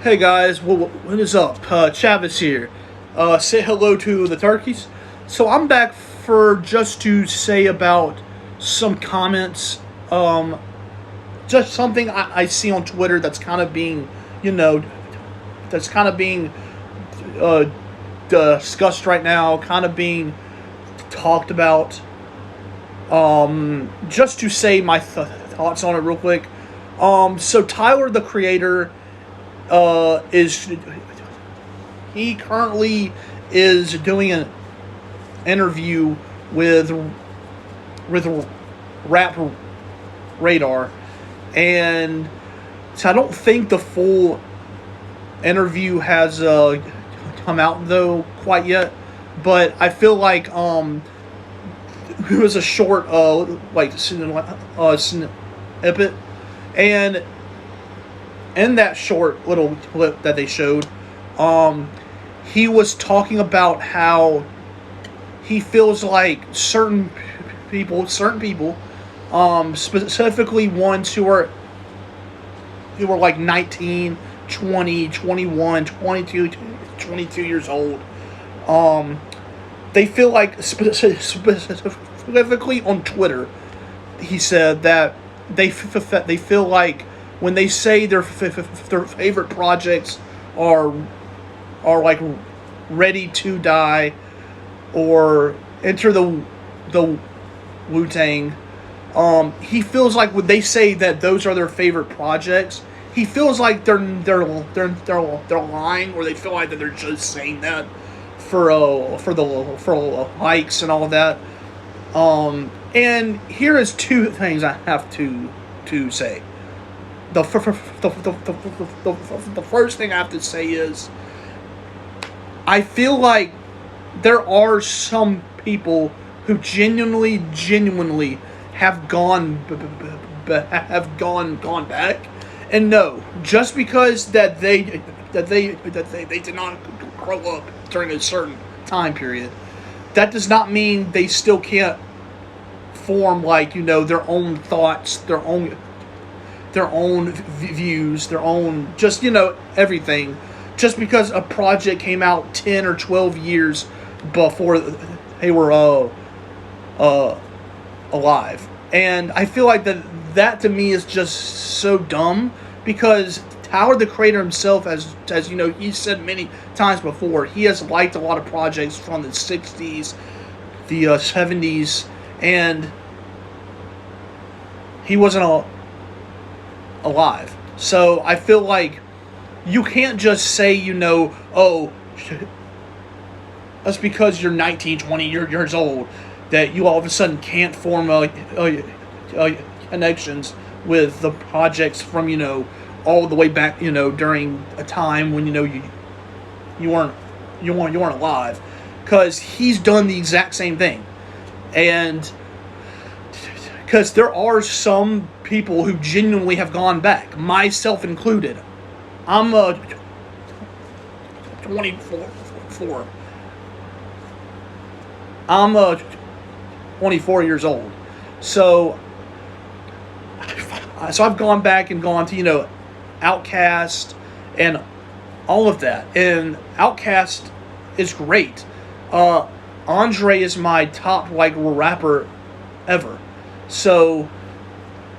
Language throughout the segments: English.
Hey guys, what is up? Chavis here. Say hello to the turkeys. So I'm back for just to say about some comments. Just something I see on Twitter that's kind of being, you know, that's kind of being uh, discussed right now, kind of being talked about. Just to say my thoughts on it real quick. So Tyler the Creator is he currently is doing an interview with Rap Radar, and so I don't think the full interview has come out though quite yet, but I feel like it was a short snippet, and in that short little clip that they showed, he was talking about how he feels like certain people, specifically ones who are like 19, 20, 21, 22, 22 years old, they feel like specifically on Twitter, he said that they feel like when they say their favorite projects are like Ready to Die or Enter the Wu-Tang, he feels like when they say that those are their favorite projects, he feels like they're lying, or they feel like that they're just saying that for likes and all of that. And here is two things I have to say. The first thing I have to say is I feel like there are some people who genuinely have gone back, and no, just because that they did not grow up during a certain time period, that does not mean they still can't form their own thoughts, their own views, their own just everything. Just because a project came out 10 or 12 years before they were alive, and I feel like that to me is just so dumb, because Tyler the Creator himself, as he said many times before, he has liked a lot of projects from the 60s, the 70s, and he wasn't alive. So I feel like you can't just say, oh, that's because you're 19, 20 years old, that you all of a sudden can't form connections with the projects from, all the way back, during a time when, you weren't alive. Because he's done the exact same thing. And because there are some people who genuinely have gone back, myself included. I'm 24. I'm 24 years old. So I've gone back and gone to, Outkast and all of that. And Outkast is great. Andre is my top, rapper ever. So,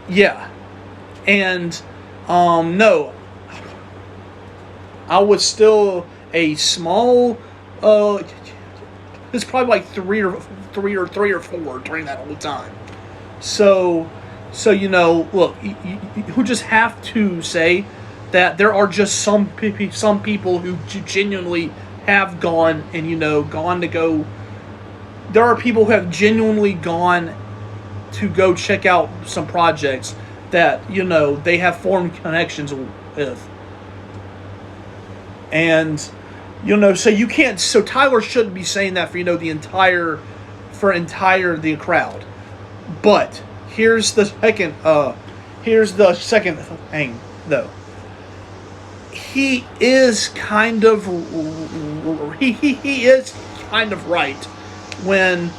yeah. And, no. I was still a small, it's probably like three or four during that whole time. So look, you just have to say that there are just some people who genuinely have gone and, gone to go. There are people who have genuinely gone to go check out some projects that, they have formed connections with. And, so you can't, so Tyler shouldn't be saying that for, the entire crowd. But here's the second thing, though. He is kind of right when,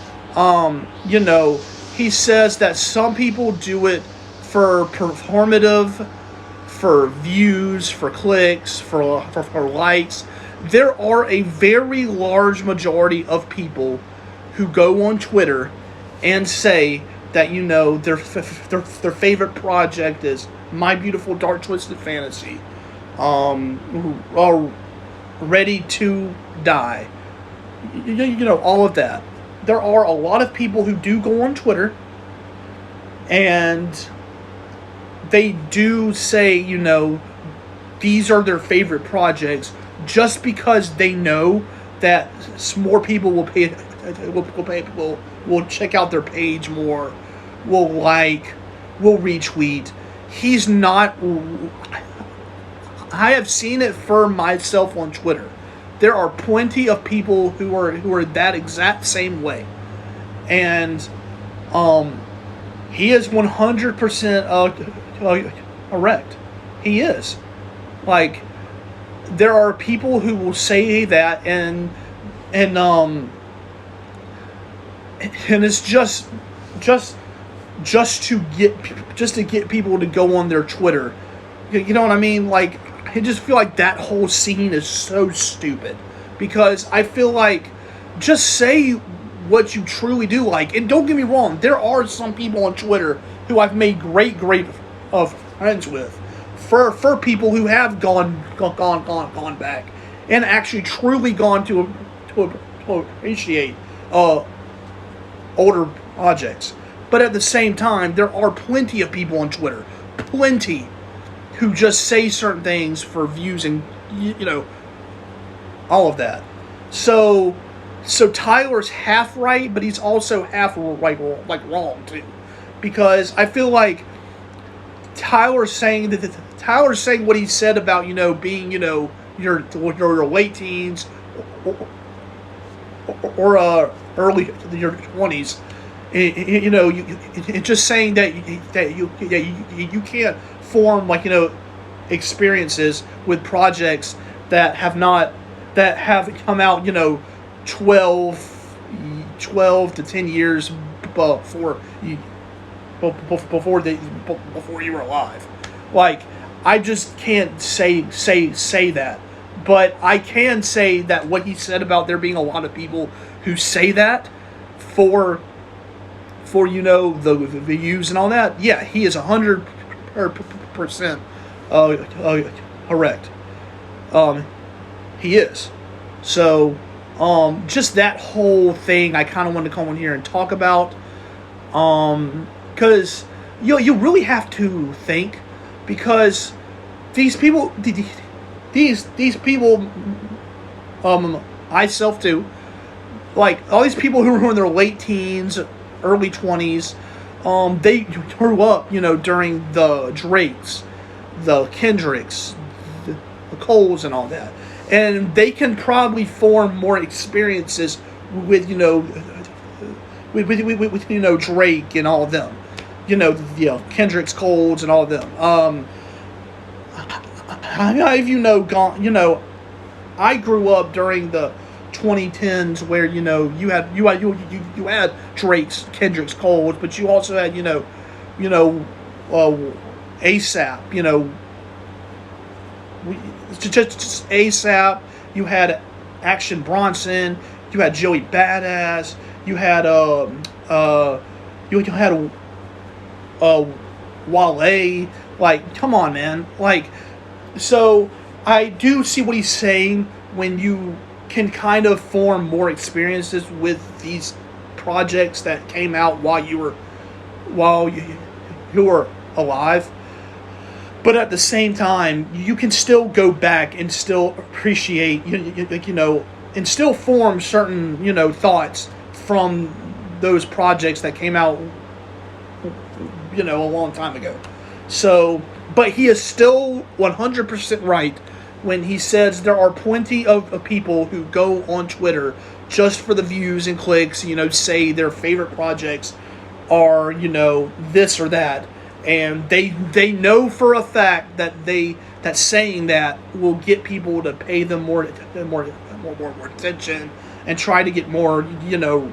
he says that some people do it for performative for views, for clicks, for likes. There are a very large majority of people who go on Twitter and say that, you know, their favorite project is My Beautiful Dark Twisted Fantasy, Ready to Die, you know, all of that. There are a lot of people who do go on Twitter and they do say, you know, these are their favorite projects just because they know that more people will will check out their page more, will like, will retweet. He's not. I have seen it for myself on Twitter. There are plenty of people who are that exact same way, and he is 100% correct. He is. Like, there are people who will say that, and it's just to get people to go on their Twitter. You know what I mean? Like, I just feel like that whole scene is so stupid, because I feel like, just say what you truly do like. And don't get me wrong, there are some people on Twitter who I've made great friends with, for people who have gone back and actually truly gone to appreciate older projects. But at the same time, there are plenty of people on Twitter, who just say certain things for views and, you know, all of that. So Tyler's half right, but he's also half right, like wrong too, because I feel like Tyler's saying what he said about, you know, being, you know, your late teens or early your 20s. You know, just saying that you can't form, like, you know, experiences with projects that have come out, you know, 12 to 10 years before you were alive. Like, I just can't say that. But I can say that what he said about there being a lot of people who say that for you know, the views and all that, yeah, he is 100% correct. He is. So, just that whole thing I kind of wanted to come on here and talk about, because you really have to think, because these people, myself too, like, all these people who are in their late teens, early 20s, they grew up, you know, during the Drakes, the Kendricks, the Coles, and all that, and they can probably form more experiences with, you know, with you know, Drake and all of them, you know, Kendricks, Coles, and all of them. You know, I grew up during the 2010s, where, you know, you had Drake's, Kendrick's, Cole's, but you also had, you know, ASAP, you know, just ASAP. You had Action Bronson. You had Joey Badass. You had Wale. Like, come on, man. Like, so I do see what he's saying when you can kind of form more experiences with these projects that came out while you were alive. But at the same time, you can still go back and still appreciate, you know, and still form certain, you know, thoughts from those projects that came out, you know, a long time ago. So, but he is still 100% right when he says there are plenty of people who go on Twitter just for the views and clicks, you know, say their favorite projects are, you know, this or that. And they know for a fact that saying that will get people to pay them more attention and try to get more, you know,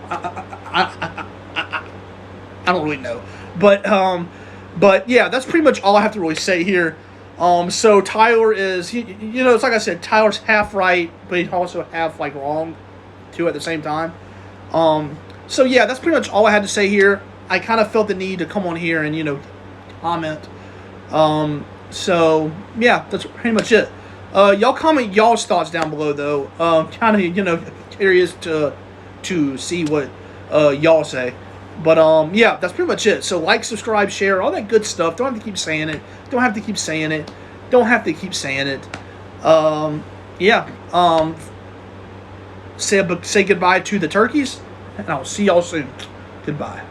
I don't really know. But But yeah, that's pretty much all I have to really say here. So Tyler is, it's like I said, Tyler's half right, but he's also half like wrong, too, at the same time. So yeah, that's pretty much all I had to say here. I kind of felt the need to come on here and comment. So yeah, that's pretty much it. Y'all comment y'all's thoughts down below though. Kind of curious to see what y'all say. But yeah, that's pretty much it. So like, subscribe, share, all that good stuff. Don't have to keep saying it. Don't have to keep saying it. Don't have to keep saying it. Yeah. Say goodbye to the turkeys, and I'll see y'all soon. Goodbye.